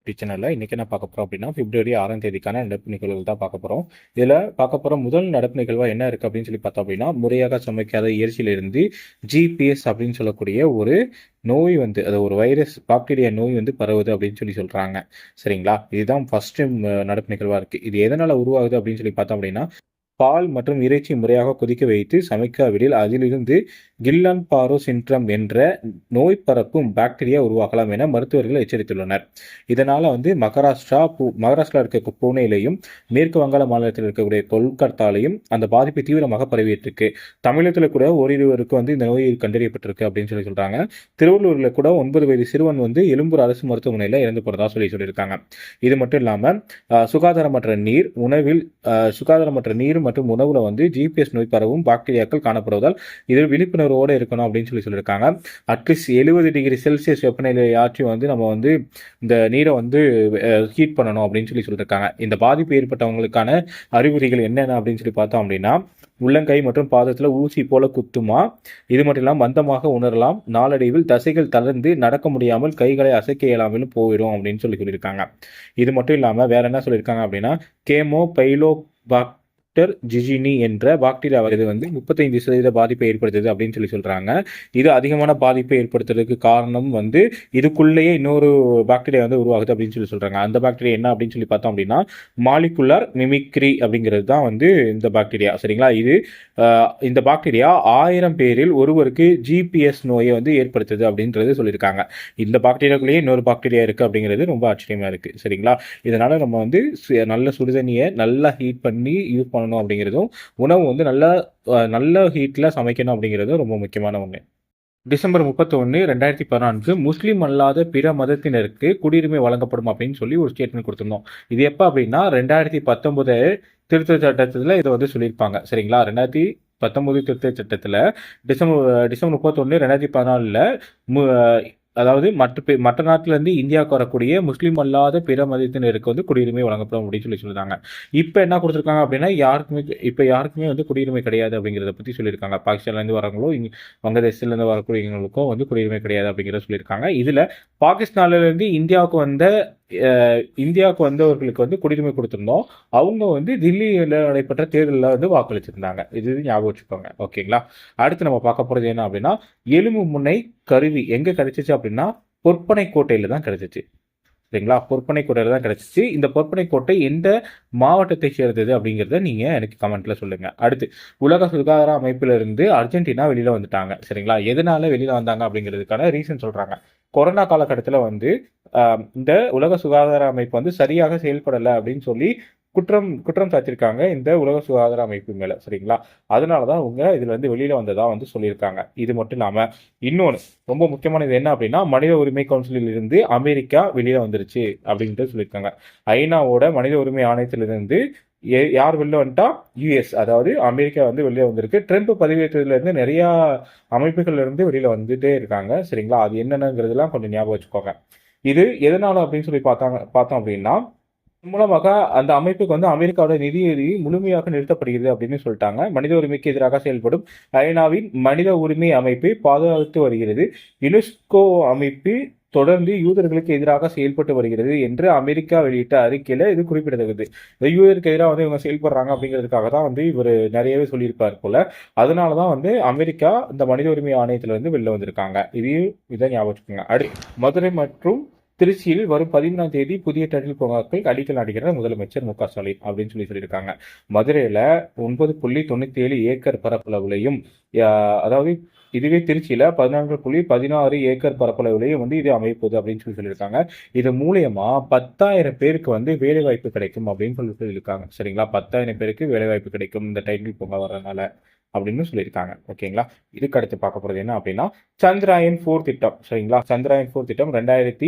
சேனல்ல இன்னைக்கு என்ன பார்க்க போறோம் அப்படின்னா பிப்ரவரி 6ஆம் தேதிக்கான நடப்பு நிகழ்வுகள் தான் பார்க்க போறோம். இதுல பார்க்க போற முதல் நடப்பு நிகழ்வா என்ன இருக்கு அப்படின்னு சொல்லி பார்த்தோம் அப்படின்னா, முறையாக சமைக்காத இறைச்சியிலிருந்து ஜிபிஎஸ் அப்படின்னு சொல்லக்கூடிய ஒரு நோய் வந்து அது ஒரு வைரஸ் பாக்டீரியா நோய் வந்து பரவுது அப்படின்னு சொல்றாங்க. சரிங்களா? இதுதான் ஃபர்ஸ்ட் நடப்பு நிகழ்வா இருக்கு. இது எதனால உருவாகுது அப்படின்னு சொல்லி பார்த்தோம் அப்படின்னா, பால் மற்றும் இறைச்சி முறையாக கொதிக்க வைத்து சமைக்காவிடில் அதிலிருந்து கில்லன் பாரோ சின்ட்ரம் என்ற நோய் பரப்பும் பாக்டீரியா உருவாகலாம் என மருத்துவர்கள் எச்சரித்துள்ளனர். இதனால வந்து மகாராஷ்டிரா இருக்க புனேலையும் மேற்கு வங்காள மாநிலத்தில் இருக்கக்கூடிய கொல்கத்தாலையும் அந்த பாதிப்பு தீவிரமாக பரவிட்டு இருக்கு. தமிழகத்தில் கூட ஓரிருவருக்கு வந்து இந்த நோய் கண்டறியப்பட்டிருக்கு அப்படின்னு சொல்றாங்க. திருவள்ளூரில் கூட 9 வயது சிறுவன் வந்து எழும்பூர் அரசு மருத்துவமனையில் இறந்து போறதா சொல்லியிருக்காங்க. இது மட்டும் இல்லாம சுகாதாரமற்ற நீர் உணவில் சுகாதாரமற்ற நீர் மற்றும் உணவுல வந்து ஜிபிஎஸ் நோய் பரவும் பாக்டீரியாக்கள் காணப்படுவதால் இதில் விழிப்புணர்வோடு இருக்கணும் அப்படின்னு சொல்லியிருக்காங்க. அட்லீஸ்ட் 70 டிகிரி செல்சியஸ் வெப்பநிலையாச்சும் வந்து நம்ம வந்து இந்த நீரை வந்து ஹீட் பண்ணணும் அப்படின்னு சொல்லியிருக்காங்க. இந்த பாதிப்பு ஏற்பட்டவங்களுக்கான அறிகுறிகள் என்னென்ன அப்படின்னு சொல்லி பார்த்தோம் அப்படின்னா, உள்ளங்கை மற்றும் பாதத்தில் ஊசி போல குத்துமா, இது மட்டும் இல்லாமல் மந்தமாக உணரலாம், நாளடைவில் தசைகள் தளர்ந்து நடக்க முடியாமல் கைகளை அசைக்க இயலாமலும் போயிடும் அப்படின்னு சொல்லியிருக்காங்க. இது மட்டும் இல்லாமல் வேற என்ன சொல்லியிருக்காங்க அப்படின்னா, கேமோ பைலோ ஜிஜினி என்ற பாக்டீரியா இது வந்து 35% பாதிப்பை ஏற்படுத்துது அப்படின்னு சொல்றாங்க. இது அதிகமான பாதிப்பை ஏற்படுத்துறதுக்கு காரணம் வந்து இதுக்குள்ளேயே இன்னொரு பாக்டீரியா வந்து உருவாகுது அப்படின்னு சொல்றாங்க. அந்த பாக்டீரியா என்ன அப்படின்னு சொல்லி பார்த்தோம் அப்படின்னா, மாலிகுலர் மிமிக்ரி அப்படிங்கிறது தான் வந்து இந்த பாக்டீரியா. சரிங்களா? இது இந்த பாக்டீரியா 1000 பேரில் ஒருவருக்கு ஜிபிஎஸ் நோயை வந்து ஏற்படுத்துது அப்படின்றது சொல்லியிருக்காங்க. இந்த பாக்டீரியாக்குள்ளேயே இன்னொரு பாக்டீரியா இருக்கு அப்படிங்கிறது ரொம்ப ஆச்சரியமா இருக்கு. சரிங்களா? இதனால நம்ம வந்து நல்ல சுடுதண்ணியை நல்லா ஹீட் பண்ணி யூஸ் பண்ணணும் அப்படிங்கிறதும், உணவு வந்து நல்ல ஹீட்ல சமைக்கணும் அப்படிங்கிறதும் ரொம்ப முக்கியமான ஒன்று. டிசம்பர் 31, 2014 முஸ்லீம் அல்லாத பிற மதத்தினருக்கு குடியுரிமை வழங்கப்படும் அப்படின்னு சொல்லி ஒரு ஸ்டேட்மெண்ட் கொடுத்திருந்தோம். இது எப்போ அப்படின்னா 2019 திருத்த சட்டத்தில் இதை வந்து சொல்லியிருப்பாங்க. சரிங்களா? 2019 திருத்த சட்டத்தில் டிசம்பர் 31, 2014 அதாவது மற்ற நாட்டிலேருந்து இந்தியாவுக்கு வரக்கூடிய முஸ்லீம் அல்லாத பிற மதத்தினருக்கு வந்து குடியுரிமை வழங்கப்படும் அப்படின்னு சொல்லியிருந்தாங்க. இப்போ என்ன கொடுத்துருக்காங்க அப்படின்னா, யாருக்குமே வந்து குடியுரிமை கிடையாது அப்படிங்கிறத பற்றி சொல்லியிருக்காங்க. பாகிஸ்தான்லேருந்து வரவங்களோ வங்கதேசத்துலேருந்து வரக்கூடியவங்களுக்கும் வந்து குடியுரிமை கிடையாது அப்படிங்கிறத சொல்லியிருக்காங்க. இதில் பாகிஸ்தான்லேருந்து இந்தியாவுக்கு வந்தவர்களுக்கு வந்து குடியுரிமை கொடுத்துருந்தோம். அவங்க வந்து தில்லியில் நடைபெற்ற தேர்தலில் வந்து வாக்களிச்சிருந்தாங்க. இது ஞாபகம் வச்சுக்கோங்க. ஓகேங்களா? அடுத்து நம்ம பார்க்க போகிறது என்ன அப்படின்னா, எலும்பு முனை கருவி எங்கே கிடைச்சிச்சு அப்படின்னா, பொற்பனை கோட்டையில் தான் கிடைச்சிச்சு. சரிங்களா? பொற்பனை கோட்டையில் தான் கிடைச்சிச்சு. இந்த பொற்பனை கோட்டை எந்த மாவட்டத்தை சேர்ந்தது அப்படிங்கிறத நீங்கள் எனக்கு கமெண்ட்டில் சொல்லுங்கள். அடுத்து உலக சுகாதார அமைப்பிலிருந்து அர்ஜென்டினா வெளியில் வந்துட்டாங்க. சரிங்களா? எதனால வெளியில் வந்தாங்க அப்படிங்கிறதுக்கான ரீசன் சொல்கிறாங்க. கொரோனா காலகட்டத்தில் வந்து இந்த உலக சுகாதார அமைப்பு வந்து சரியாக செயல்படலை அப்படின்னு சொல்லி குற்றம் சாத்திருக்காங்க இந்த உலக சுகாதார அமைப்பு மேல. சரிங்களா? அதனாலதான் அவங்க இதுல இருந்து வெளியில வந்ததா வந்து சொல்லியிருக்காங்க. இது மட்டும் இல்லாம இன்னொன்னு ரொம்ப முக்கியமானது என்ன அப்படின்னா, மனித உரிமை கவுன்சிலில் இருந்து அமெரிக்கா வெளியில வந்துருச்சு அப்படின்ட்டு சொல்லியிருக்காங்க. ஐநாவோட மனித உரிமை ஆணையத்திலிருந்து யார் வெளில வந்துட்டா, யுஎஸ் அதாவது அமெரிக்கா வந்து வெளியே வந்திருக்கு. ட்ரம்ப் பதவியேற்றதுல இருந்து நிறைய அமைப்புகள்ல இருந்து வெளியில வந்துட்டே இருக்காங்க. சரிங்களா? அது என்னென்னங்கிறதுலாம் கொஞ்சம் ஞாபகம் வச்சுக்கோங்க. இது எதனால அப்படின்னு சொல்லி பார்த்தோம் அப்படின்னா, மூலமாக அந்த அமைப்புக்கு வந்து அமெரிக்காவோட நிதியுதவி முழுமையாக நிறுத்தப்படுகிறது அப்படின்னு சொல்லிட்டாங்க. மனித உரிமைக்கு எதிராக செயல்படும் ஐநாவின் மனித உரிமை அமைப்பை பாதுகாத்து வருகிறது. யுனெஸ்கோ அமைப்பு தொடர்ந்து யூதர்களுக்கு எதிராக செயல்பட்டு வருகிறது என்று அமெரிக்கா வெளியிட்ட அறிக்கையில இது குறிப்பிடத்தக்கது. யூதருக்கு எதிராக வந்து இவங்க செயல்படுறாங்க அப்படிங்கிறதுக்காக தான் வந்து இவர் நிறையவே சொல்லியிருப்பார் போல. அதனாலதான் வந்து அமெரிக்கா இந்த மனித உரிமை ஆணையத்துல இருந்து வெளில வந்திருக்காங்க. இதை ஞாபகம் வச்சுக்கோங்க. அடுத்து மதுரை மற்றும் திருச்சியில் வரும் 13ஆம் தேதி புதிய டைட்டில் பூங்காக்கள் அடிக்கல் நாட்டுகிறார் முதலமைச்சர் மு க ஸ்டாலின் அப்படின்னு சொல்லியிருக்காங்க. மதுரையில 9.97 ஏக்கர் பரப்பளவுலையும், அதாவது இதுவே திருச்சியில 14.16 ஏக்கர் பரப்பளவுலையும் வந்து இது அமைப்போது அப்படின்னு சொல்லியிருக்காங்க. இது மூலியமா 10,000 பேருக்கு வந்து வேலை வாய்ப்பு கிடைக்கும் அப்படின்னு சொல்லியிருக்காங்க. சரிங்களா? 10,000 பேருக்கு வேலை வாய்ப்பு கிடைக்கும் இந்த டைட்டில் பூங்கா வர்றதுனால அப்படின்னு சொல்லியிருக்காங்க. ஓகேங்களா? இதுக்கு அடுத்து பார்க்க போறது என்ன அப்படின்னா, சந்திராயன் 4 திட்டம். சரிங்களா? சந்திராயன் 4 திட்டம்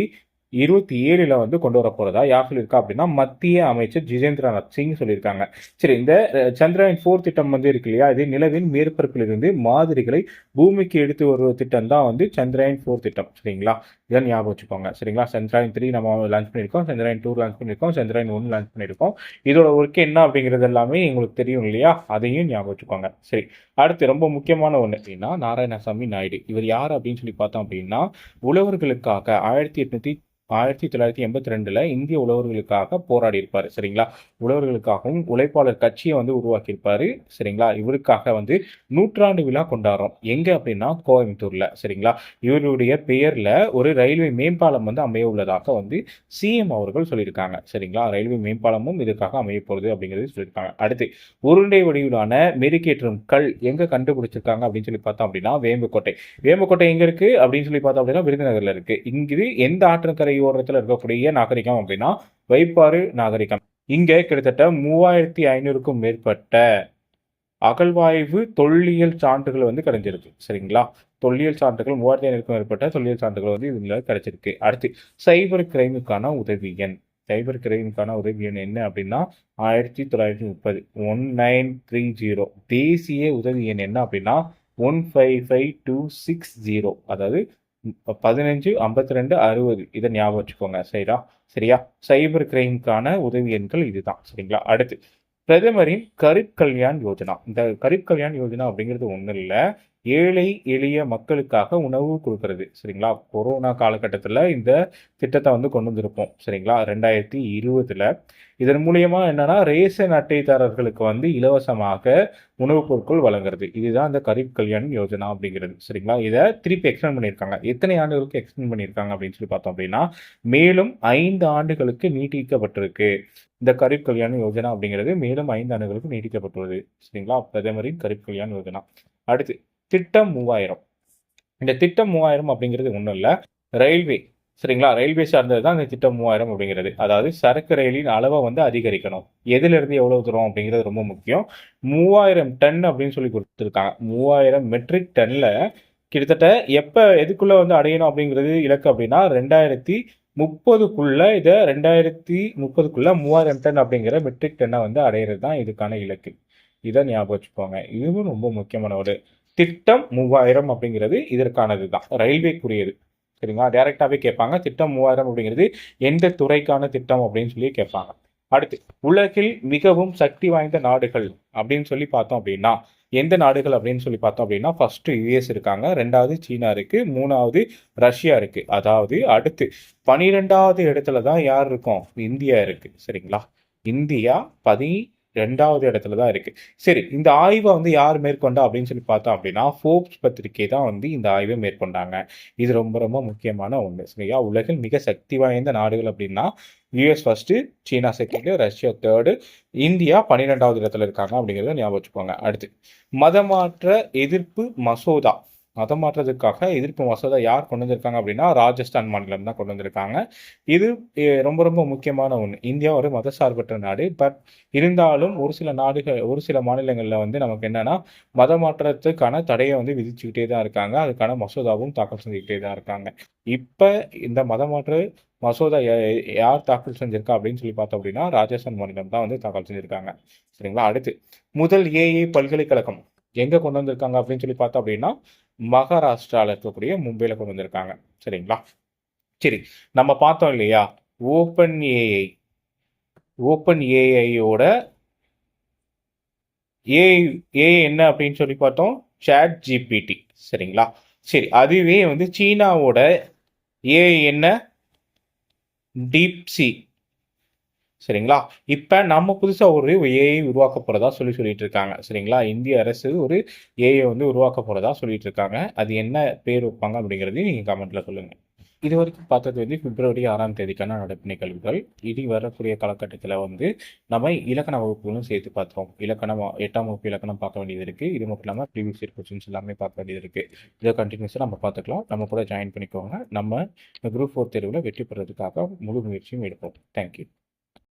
2027 வந்து கொண்டு வர போறதா யார் சொல்லியிருக்கா அப்படின்னா, மத்திய அமைச்சர் ஜிதேந்திரநாத் சிங் சொல்லியிருக்காங்க. சரி, இந்த சந்திராயன் 4 திட்டம் வந்து இருக்கு இல்லையா, இது நிலவின் மேற்பரப்பிலிருந்து மாதிரிகளை பூமிக்கு எடுத்து வருவது திட்டம் தான் வந்து சந்திராயன் 4 திட்டம். சரிங்களா? இதான் ஞாபகம் வச்சுக்கோங்க. சரிங்களா? சந்திராயன் 3 நம்ம லான்ச் பண்ணியிருக்கோம், சந்திராயன் 2 லான்ச் பண்ணியிருக்கோம், சந்திராயன் 1 லான்ச் பண்ணியிருக்கோம். இதோட ஒர்க் என்ன அப்படிங்கிறது எல்லாமே உங்களுக்கு தெரியும் இல்லையா, அதையும் ஞாபகம் வச்சுக்கோங்க. சரி, அடுத்து ரொம்ப முக்கியமான ஒன்று அப்படின்னா, நாராயணசாமி நாயுடு. இவர் யார் அப்படின்னு சொல்லி பார்த்தோம் அப்படின்னா, உழவர்களுக்காக 1982ல இந்திய உழவர்களுக்காக போராடி இருப்பாரு. சரிங்களா? உழவர்களுக்காகவும் உழைப்பாளர் கட்சியை வந்து உருவாக்கியிருப்பாரு. சரிங்களா? இவருக்காக வந்து நூற்றாண்டு விழா கொண்டாடுறோம். எங்க அப்படின்னா கோயம்புத்தூர்ல. சரிங்களா? இவருடைய பெயர்ல ஒரு ரயில்வே மேம்பாலம் வந்து அமைய உள்ளதாக வந்து சிஎம் அவர்கள் சொல்லியிருக்காங்க. சரிங்களா? ரயில்வே மேம்பாலமும் இதுக்காக அமைய போகுது அப்படிங்கிறது சொல்லியிருக்காங்க. அடுத்து உருண்டை வடிவிலான மெருகேற்றும் கல் எங்க கண்டுபிடிச்சிருக்காங்க அப்படின்னு சொல்லி பார்த்தோம் அப்படின்னா வேம்புக்கோட்டை. வேம்புக்கோட்டை எங்க இருக்கு அப்படின்னு சொல்லி பார்த்தோம் அப்படின்னா விருதுநகர்ல இருக்கு. இங்கு எந்த ஆற்றங்கரை ஓரத்தில் இருக்கக்கூடிய நாகரிகம் அப்படின்னா வைப்பாறு நாகரிகம். இங்க கிட்டத்தட்ட 3500க்கும் மேற்பட்ட அகழ்வாய்வு தொல்லியல் சான்றுகள் வந்து கிடைச்சிருக்கு. சரிங்களா? தொல்லியல் சான்றுகள் 3500க்கும் மேற்பட்ட தொல்லியல் சான்றுகள் வந்து இதுல கிடைச்சிருக்கு. அடுத்து சைபர் கிரைமுக்கான உதவி எண். சைபர் கிரைமுக்கான உதவி எண் என்ன அப்படின்னா 1930 1930. தேசிய உதவி எண் என்ன அப்படின்னா 155260. அதாவது 15 52 60. இதை ஞாபகம் வச்சுக்கோங்க. சரியா? சைபர் கிரைமுக்கான உதவி எண்கள் இதுதான். சரிங்களா? அடுத்து பிரதமரின் கரீப் கல்யாண் யோஜனா. இந்த கரீப் கல்யாண் யோஜனா அப்படிங்கிறது ஒன்றும் இல்லை, ஏழை எளிய மக்களுக்காக உணவு கொடுக்கறது. சரிங்களா? கொரோனா காலகட்டத்தில் இந்த திட்டத்தை வந்து கொண்டு வந்திருப்போம். சரிங்களா? 2020ல் இதன் மூலியமா என்னன்னா ரேஷன் அட்டைதாரர்களுக்கு வந்து இலவசமாக உணவுப் பொருட்கள் வழங்குறது. இதுதான் இந்த கரீப் கல்யாண் யோஜனா அப்படிங்கிறது. சரிங்களா? இதை திருப்பி எக்ஸ்டெண்ட் பண்ணியிருக்காங்க. எத்தனை ஆண்டுகளுக்கு எக்ஸ்டெண்ட் பண்ணியிருக்காங்க அப்படின்னு சொல்லி பார்த்தோம் அப்படின்னா மேலும் 5 ஆண்டுகளுக்கு நீட்டிக்கப்பட்டிருக்கு. இந்த கரீப் கல்யாண் யோஜனா அப்படிங்கிறது மேலும் 5 ஆண்டுகளுக்கு நீட்டிக்கப்பட்டுள்ளது. சரிங்களா? பிரதமரின் கரீப் கல்யாண் யோஜனா. அடுத்து திட்டம் 3000. இந்த திட்டம் 3000 அப்படிங்கிறது ஒன்றும் இல்லை, ரயில்வே. சரிங்களா? ரயில்வே சார்ந்தது தான் இந்த திட்டம் 3000 அப்படிங்கிறது. அதாவது சரக்கு ரயிலின் அளவை வந்து அதிகரிக்கணும். எதுல இருந்து எவ்வளவு தூரம் அப்படிங்கிறது ரொம்ப முக்கியம். 3000 டன் அப்படின்னு சொல்லி கொடுத்துருக்காங்க. 3000 மெட்ரிக் டன்ல கிட்டத்தட்ட எதுக்குள்ள வந்து அடையணும் அப்படிங்கிறது இலக்கு அப்படின்னா 2030க்குள்ள இதை 2030க்குள்ள 3000 டன் அப்படிங்கிற மெட்ரிக் டன்னை வந்து அடையிறது தான் இதுக்கான இலக்கு. இதை ஞாபகம் வச்சுக்கோங்க. இதுவும் ரொம்ப முக்கியமான ஒரு திட்டம் 3000 அப்படிங்கிறது இதற்கானது தான், ரயில்வேக்குரியது. சரிங்களா? டைரக்டாவே கேட்பாங்க. திட்டம் 3000 அப்படிங்கிறது எந்த துறைக்கான திட்டம் அப்படின்னு சொல்லி கேட்பாங்க. அடுத்து உலகில் மிகவும் சக்தி வாய்ந்த நாடுகள் அப்படின்னு சொல்லி பார்த்தோம் அப்படின்னா எந்த நாடுகள் அப்படின்னு சொல்லி பார்த்தோம் அப்படின்னா ஃபர்ஸ்ட் யுஎஸ் இருக்காங்க, ரெண்டாவது சீனா இருக்கு, மூணாவது ரஷ்யா இருக்கு. அதாவது அடுத்து 12வது இடத்துல தான் யார் இருக்கும்? இந்தியா இருக்கு. சரிங்களா? இந்தியா 12வது இடத்துல தான் இருக்கு. சரி, இந்த ஆய்வை வந்து யார் மேற்கொண்டா அப்படின்னு சொல்லி பார்த்தோம் அப்படின்னா ஃபோர்ப்ஸ் பத்திரிகை தான் வந்து இந்த ஆய்வை மேற்கொண்டாங்க. இது ரொம்ப ரொம்ப முக்கியமான ஒன்று. சரியா? உலகில் மிக சக்தி வாய்ந்த நாடுகள் அப்படின்னா யூஎஸ் ஃபர்ஸ்ட், சீனா செகண்ட், ரஷ்யா தேர்டு, இந்தியா 12வது இடத்துல இருக்காங்க அப்படிங்கிறத ஞாபகம் வச்சுக்கோங்க. அடுத்து மதமாற்ற எதிர்ப்பு மசோதா. மதம் மாற்றத்துக்காக எதிர்ப்பு மசோதா யார் கொண்டு வந்திருக்காங்க அப்படின்னா ராஜஸ்தான் மாநிலம் தான் கொண்டு வந்திருக்காங்க. இது ரொம்ப ரொம்ப முக்கியமான ஒன்று. இந்தியா ஒரு மதசார்பற்ற நாடு. பட் இருந்தாலும் ஒரு சில மாநிலங்களில் வந்து நமக்கு என்னன்னா மத மாற்றத்துக்கான தடையை வந்து விதிச்சுக்கிட்டே தான் இருக்காங்க. அதுக்கான மசோதாவும் தாக்கல் செஞ்சுக்கிட்டே தான் இருக்காங்க. இப்போ இந்த மத மாற்ற மசோதா யார் தாக்கல் செஞ்சிருக்கா அப்படின்னு சொல்லி பார்த்தோம் அப்படின்னா ராஜஸ்தான் மாநிலம் தான் வந்து தாக்கல் செஞ்சிருக்காங்க. சரிங்களா? அடுத்து முதல் ஏஐ பல்கலைக்கழகம் எங்க கொண்டு வந்திருக்காங்க அப்படின்னு சொல்லி பார்த்தோம் அப்படின்னா மகாராஷ்டிரால இருக்கக்கூடிய மும்பையில கொண்டு வந்திருக்காங்க. சரிங்களா? சரி, நம்ம பார்த்தோம் இல்லையா ஓப்பன் ஏஐ. ஓப்பன் ஏஐயோட ஏஐ என்ன அப்படின்னு சொல்லி பார்த்தோம் சாட் ஜிபிடி. சரிங்களா? சரி, அதுவே வந்து சீனாவோட ஏஐ என்ன? டீப்சி. சரிங்களா? இப்ப நம்ம புதுசா ஒரு ஏஐ உருவாக்க போறதா சொல்லிட்டு இருக்காங்க. சரிங்களா? இந்திய அரசு ஒரு ஏஐ வந்து உருவாக்க போறதா சொல்லிட்டு இருக்காங்க. அது என்ன பேர் வைப்பாங்க அப்படிங்கிறதையும் நீங்க கமெண்ட்ல சொல்லுங்க. இது வரைக்கும் பார்த்தது வந்து பிப்ரவரி 6ஆம் தேதிக்கான நடப்பு நிகழ்வுகள். இனி வரக்கூடிய காலகட்டத்தில் வந்து நம்ம இலக்கண வகுப்புகளும் சேர்த்து பார்த்தோம். 8ஆம் வகுப்பு இலக்கணம் பார்க்க வேண்டியது இருக்கு. இது மட்டும் இல்லாமல் ப்ரீவியஸ் இயர் கொஸ்டின்ஸ் எல்லாமே பார்க்க வேண்டியது இருக்கு. இதை கண்டினியூஸாக நம்ம பார்த்துக்கலாம். நம்ம கூட ஜாயின் பண்ணிக்கோங்க. நம்ம குரூப் 4 தேர்வில் வெற்றி பெறதுக்காக முழு முயற்சியும் எடுப்போம். தேங்க்யூ.